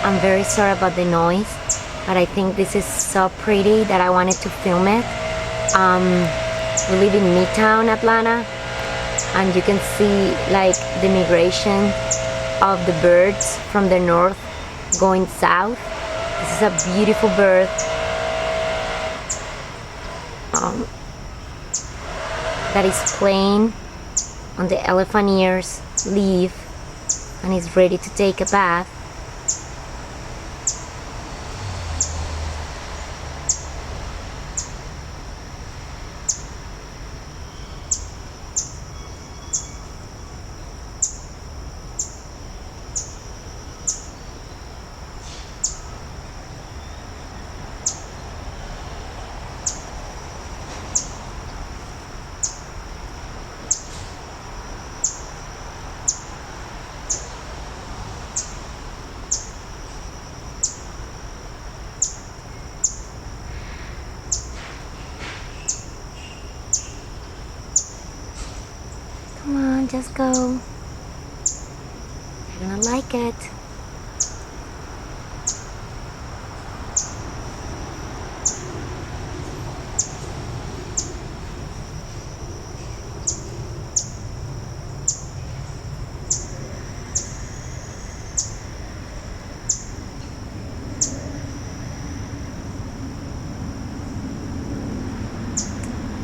I'm very sorry about the noise, but I think this is so pretty that I wanted to film it. We live in Midtown Atlanta, and you can see like the migration of the birds from the north going south. This is a beautiful bird that is playing on the elephant ears leaf and is ready to take a bath. Come on, just go. You're gonna like it.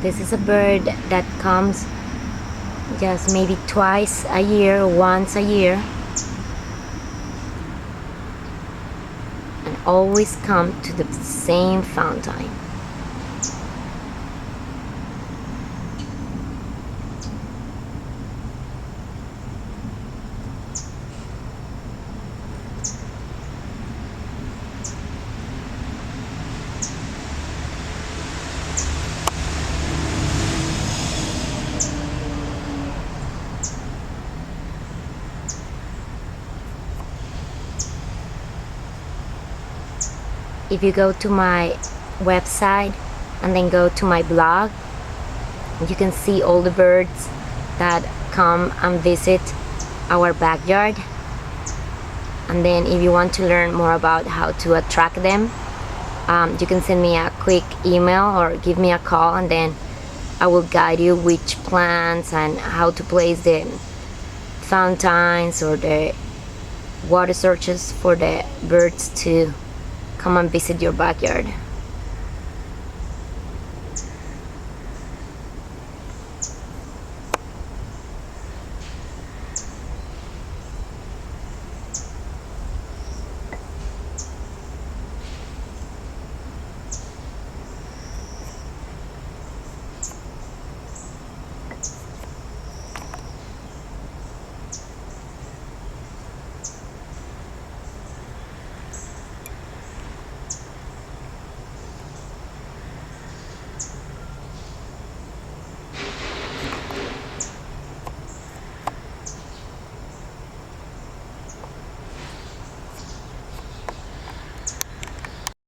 This is a bird that comes just maybe twice a year, once a year, and always come to the same fountain. If you go to my website and then go to my blog, you can see all the birds that come and visit our backyard. And then if you want to learn more about how to attract them, you can send me a quick email or give me a call, and then I will guide you which plants and how to place the fountains or the water sources for the birds to come and visit your backyard.